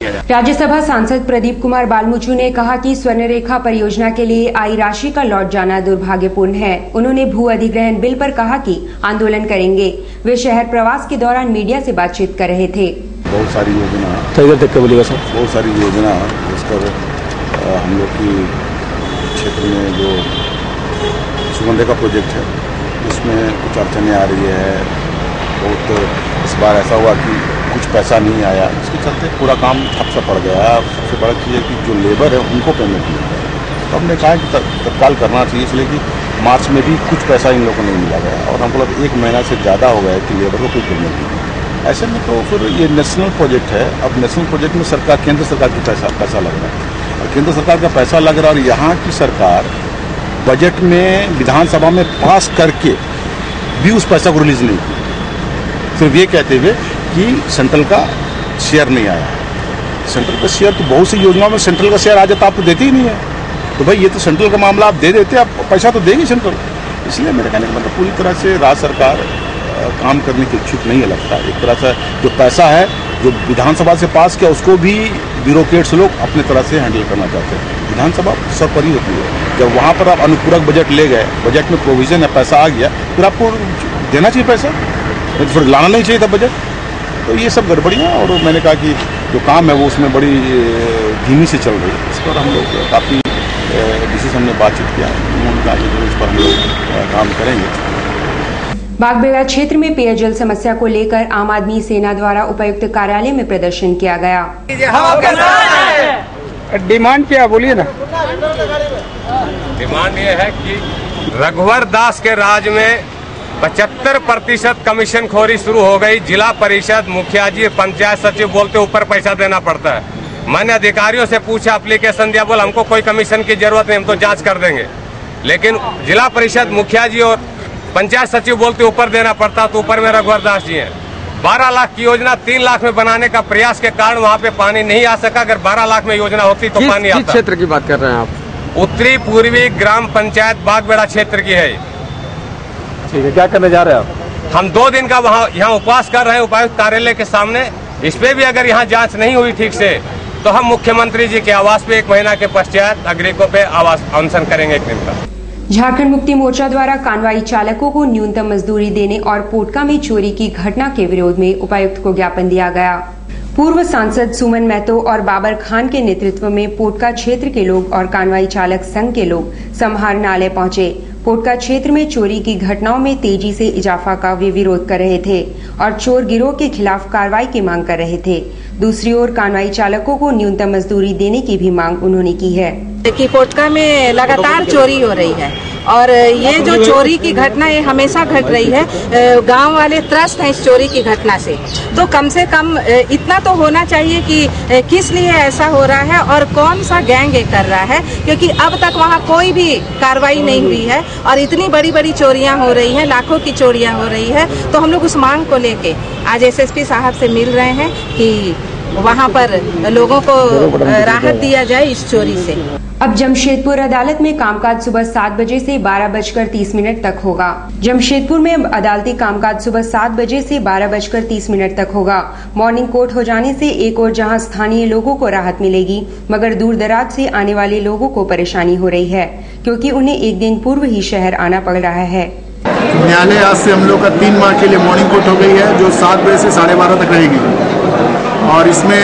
राज्यसभा सांसद प्रदीप कुमार बालमुचु ने कहा कि स्वर्णरेखा परियोजना के लिए आई राशि का लौट जाना दुर्भाग्यपूर्ण है। उन्होंने भू अधिग्रहण बिल पर कहा कि आंदोलन करेंगे। वे शहर प्रवास के दौरान मीडिया से बातचीत कर रहे थे। बहुत सारी योजना जिस पर हम लोग की क्षेत्र में जो स्वर्णरेखा प्रोजेक्ट है उसमें कुछ अड़चनें आ रही है। बहुत इस बार ऐसा हुआ कि कुछ पैसा नहीं आया, इसके चलते पूरा काम ठप सा पड़ गया। सबसे बड़ा चीज़ है कि जो लेबर है उनको पेमेंट नहीं है। तो हमने कहा कि तत्काल करना चाहिए, इसलिए कि मार्च में भी कुछ पैसा इन लोगों को नहीं मिला गया और हमको लगा 1 महीना से ज़्यादा हो गया कि लेबर को कोई पेमेंट नहीं। ऐसे में तो फिर ये नेशनल प्रोजेक्ट है। अब नेशनल प्रोजेक्ट में केंद्र सरकार की पैसा लग रहा है और केंद्र सरकार का पैसा लग रहा है और यहाँ की सरकार बजट में विधानसभा में पास करके भी उस पैसा को रिलीज नहीं की, सिर्फ ये कहते हुए कि सेंट्रल का शेयर नहीं आया। सेंट्रल का शेयर तो बहुत सी योजनाओं में सेंट्रल का शेयर आ जाता, आप तो देते ही नहीं है। तो भाई ये तो सेंट्रल का मामला, आप दे देते, आप पैसा तो देंगे सेंट्रल। इसलिए मेरे कहने का मतलब पूरी तरह से राज्य सरकार काम करने की इच्छुक नहीं है लगता। एक तरह से जो पैसा है जो विधानसभा से पास किया उसको भी ब्यूरोक्रेट्स लोग अपने तरह से हैंडल करना चाहते हैं। विधानसभा सर्वोपरि होती है। जब वहाँ पर आप अनुपूरक बजट ले गए, बजट में प्रोविजन है, पैसा आ गया, फिर आपको देना चाहिए पैसा, फिर लाना नहीं चाहिए था बजट। तो ये सब गड़बड़ियाँ और मैंने कहा कि जो काम है वो उसमें बड़ी धीमी से चल रही है। इस पर हम लोग काफ़ी विशेष हमने बातचीत किया। उन्होंने कहा कि इस पर हम लोग काम करेंगे। बागबेड़ा क्षेत्र में पेयजल समस्या को लेकर आम आदमी सेना द्वारा उपायुक्त कार्यालय में प्रदर्शन किया गया। डिमांड क्या, बोलिए ना। डिमांड ये है कि रघुवर दास के राज में 75% कमीशन खोरी शुरू हो गई। जिला परिषद मुखिया जी, पंचायत सचिव बोलते ऊपर पैसा देना पड़ता है। मैंने अधिकारियों से पूछा, एप्लीकेशन दिया, बोला हमको कोई कमीशन की जरूरत नहीं, हम तो जांच कर देंगे। लेकिन जिला परिषद मुखिया जी और पंचायत सचिव बोलते ऊपर देना पड़ता, तो ऊपर में रघुवर दास जी हैं। 12 लाख की योजना 3 लाख में बनाने का प्रयास के कारण वहाँ पे पानी नहीं आ सका। अगर 12 लाख में योजना होती तो पानी आता। किस क्षेत्र की बात कर रहे हैं आप? उत्तरी पूर्वी ग्राम पंचायत बागबेड़ा क्षेत्र की है। ठीक है, क्या करने जा रहे हैं आप? हम 2 दिन का यहाँ उपवास कर रहे हैं उपायुक्त कार्यालय के सामने। इस पे भी अगर यहाँ जांच नहीं हुई ठीक से तो हम मुख्यमंत्री जी के आवास पे 1 महीना के पश्चात नागरिकों पे आवास अनशन करेंगे 1 दिन का। झारखंड मुक्ति मोर्चा द्वारा कानवाई चालकों को न्यूनतम मजदूरी देने और पोटका में चोरी की घटना के विरोध में उपायुक्त को ज्ञापन दिया गया। पूर्व सांसद सुमन महतो और बाबर खान के नेतृत्व में पोटका क्षेत्र के लोग और कानवाई चालक संघ के लोग समाहरणालय पहुंचे। पोटका क्षेत्र में चोरी की घटनाओं में तेजी से इजाफा का वे विरोध कर रहे थे और चोर गिरोह के खिलाफ कार्रवाई की मांग कर रहे थे। दूसरी ओर कानवाई चालकों को न्यूनतम मजदूरी देने की भी मांग उन्होंने की है। कि पोटका में लगातार चोरी हो रही है और ये जो चोरी की घटना ये हमेशा घट रही है। गांव वाले त्रस्त हैं इस चोरी की घटना से। तो कम से कम इतना तो होना चाहिए कि किस लिए ऐसा हो रहा है और कौन सा गैंग ये कर रहा है, क्योंकि अब तक वहाँ कोई भी कार्रवाई नहीं हुई है और इतनी बड़ी बड़ी चोरियां हो रही हैं, लाखों की चोरियां हो रही है। तो हम लोग उस मांग को लेके आज एसएसपी साहब से मिल रहे हैं कि वहाँ पर लोगों को राहत दिया जाए इस चोरी से। अब जमशेदपुर अदालत में कामकाज सुबह 7 बजे से 12:30 तक होगा। जमशेदपुर में अदालती कामकाज सुबह 7 बजे से 12:30 तक होगा। मॉर्निंग कोर्ट हो जाने से एक और जहां स्थानीय लोगों को राहत मिलेगी, मगर दूर दराज से आने वाले लोगों को परेशानी हो रही है क्योंकि उन्हें एक दिन पूर्व ही शहर आना पड़ रहा है। न्यायालय आज से हम लोग का 3 माह के लिए मॉर्निंग कोर्ट हो गई है, जो 7 बजे से 12:30 तक रहेगी। और इसमें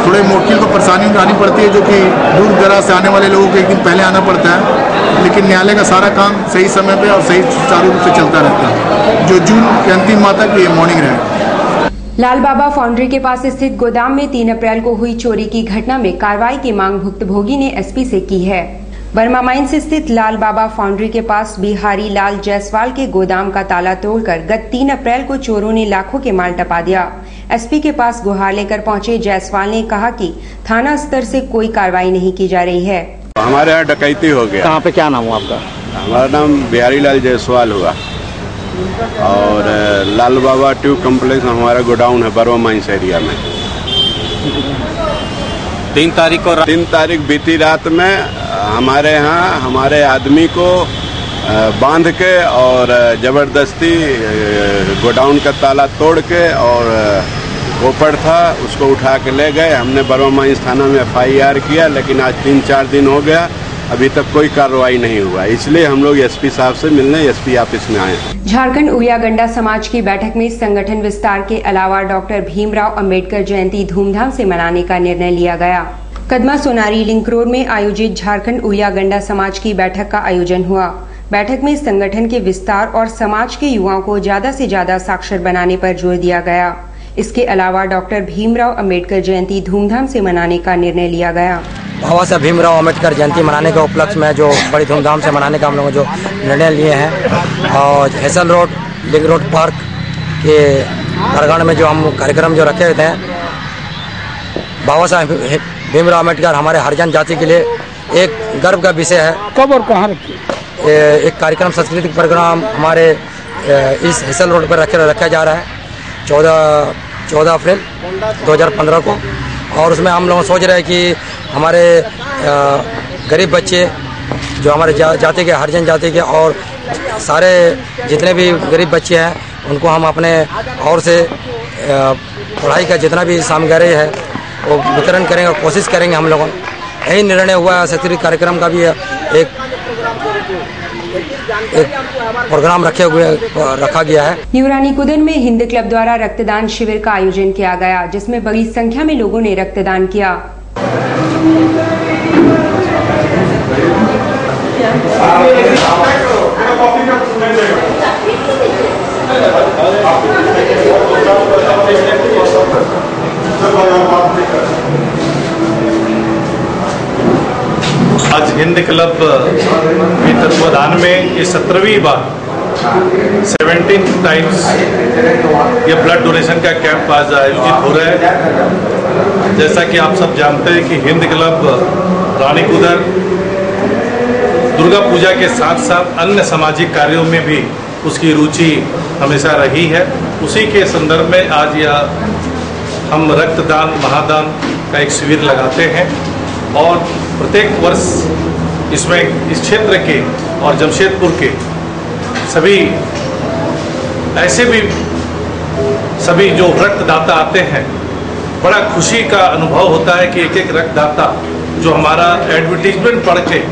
थोड़े मुवक्किल को परेशानी उठानी पड़ती है, जो कि दूर दराज से आने वाले लोगों को एक दिन पहले आना पड़ता है। लेकिन न्यायालय का सारा काम सही समय पे और सही सुचारू रूप से चलता रहता है, जो जून के अंतिम माह तक ये मॉर्निंग रहेगा। लाल बाबा फाउंड्री के पास स्थित गोदाम में 3 अप्रैल को हुई चोरी की घटना में कार्रवाई की मांग भुक्तभोगी ने एसपी से की है। बर्मा माइंस स्थित लाल बाबा फाउंड्री के पास बिहारी लाल जायसवाल के गोदाम का ताला तोड़कर गत 3 अप्रैल को चोरों ने लाखों के माल टपा दिया। एसपी के पास गुहार लेकर पहुंचे जायसवाल ने कहा कि थाना स्तर से कोई कार्रवाई नहीं की जा रही है। हमारे यहाँ डकैती हो गया। कहाँ पे, क्या नाम हुआ आपका? हमारा नाम बिहारी लाल जायसवाल हुआ और लाल बाबा ट्यूब कम्प्लेक्स हमारा गोडाउन है बर्मा माइंस एरिया में। 3 तारीख बीती रात में हमारे यहाँ हमारे आदमी को बांध के और जबरदस्ती गोडाउन का ताला तोड़ के और भोपड़ था, उसको उठा के ले गए। हमने बरवामाइंस थाना में FIR किया, लेकिन आज 3-4 दिन हो गया, अभी तक कोई कार्रवाई नहीं हुआ। इसलिए हम लोग SP साहब से मिलने SP ऑफिस में आए। झारखंड उड़िया गंडा समाज की बैठक में संगठन विस्तार के अलावा डॉक्टर भीमराव अंबेडकर जयंती धूमधाम से मनाने का निर्णय लिया गया। कदमा सोनारी लिंक रोड में आयोजित झारखंड उड़िया गंडा समाज की बैठक का आयोजन हुआ। बैठक में संगठन के विस्तार और समाज के युवाओं को ज्यादा से ज्यादा साक्षर बनाने पर जोर दिया गया। इसके अलावा डॉक्टर भीमराव अंबेडकर जयंती धूमधाम से मनाने का निर्णय लिया गया। बाबा साहब भीमराव अंबेडकर जयंती मनाने के उपलक्ष्य में जो बड़ी धूमधाम से मनाने का हम लोग जो निर्णय लिए हैं, और hassle road link road park के प्रांगण में जो हम कार्यक्रम जो रखे हुए थे, बाबा साहब भीमराव अंबेडकर हमारे हरिजन जाति के लिए एक गर्व का विषय है। कब और कहाँ रखी? एक कार्यक्रम सांस्कृतिक प्रोग्राम हमारे इस हेसल रोड पर रखा जा रहा है 14 अप्रैल 2015 को, और उसमें हम लोग सोच रहे हैं कि हमारे गरीब बच्चे जो हमारे जाति के हरिजन जाति के और सारे जितने भी गरीब बच्चे हैं उनको हम अपने और से पढ़ाई का जितना भी सामग्री है वो वितरण करेंगे और कोशिश करेंगे। हम लोगों यही निर्णय हुआ है। सांस्कृतिक कार्यक्रम का भी एक प्रोग्राम रखा गया है। न्यू रानीकुदन में हिंद क्लब द्वारा रक्तदान शिविर का आयोजन किया गया, जिसमें बड़ी संख्या में लोगों ने रक्तदान किया। आज हिंद क्लब के तत्वाधान में ये 17वीं बार 17 टाइम्स ये ब्लड डोनेशन का कैंप आज आयोजित हो रहा है। जैसा कि आप सब जानते हैं कि हिंद क्लब रानीकुदर दुर्गा पूजा के साथ साथ अन्य सामाजिक कार्यों में भी उसकी रुचि हमेशा रही है। उसी के संदर्भ में आज यह हम रक्तदान महादान का एक शिविर लगाते हैं, और प्रत्येक वर्ष इसमें इस क्षेत्र के और जमशेदपुर के सभी ऐसे भी सभी जो रक्तदाता आते हैं, बड़ा खुशी का अनुभव होता है कि एक एक रक्तदाता जो हमारा एडवर्टीजमेंट पढ़ के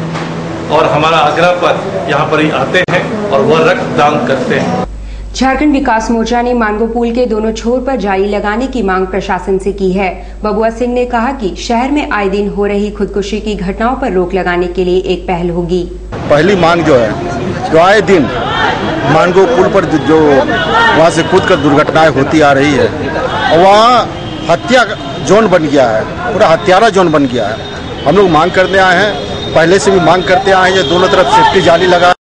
और हमारा आग्रह पर यहाँ पर ही आते हैं और वह रक्तदान करते हैं। झारखंड विकास मोर्चा ने मानगो पुल के दोनों छोर पर जाली लगाने की मांग प्रशासन से की है। बबुआ सिंह ने कहा कि शहर में आए दिन हो रही खुदकुशी की घटनाओं पर रोक लगाने के लिए एक पहल होगी। पहली मांग जो है, जो आए दिन मानगो पुल पर जो वहाँ से कूद कर दुर्घटनाएं होती आ रही है, और वहाँ हत्या जोन बन गया है, पूरा हत्यारा जोन बन गया है। हम लोग मांग करने आए हैं, पहले से भी मांग करते आए हैं, ये दोनों तरफ सेफ्टी जाली लगा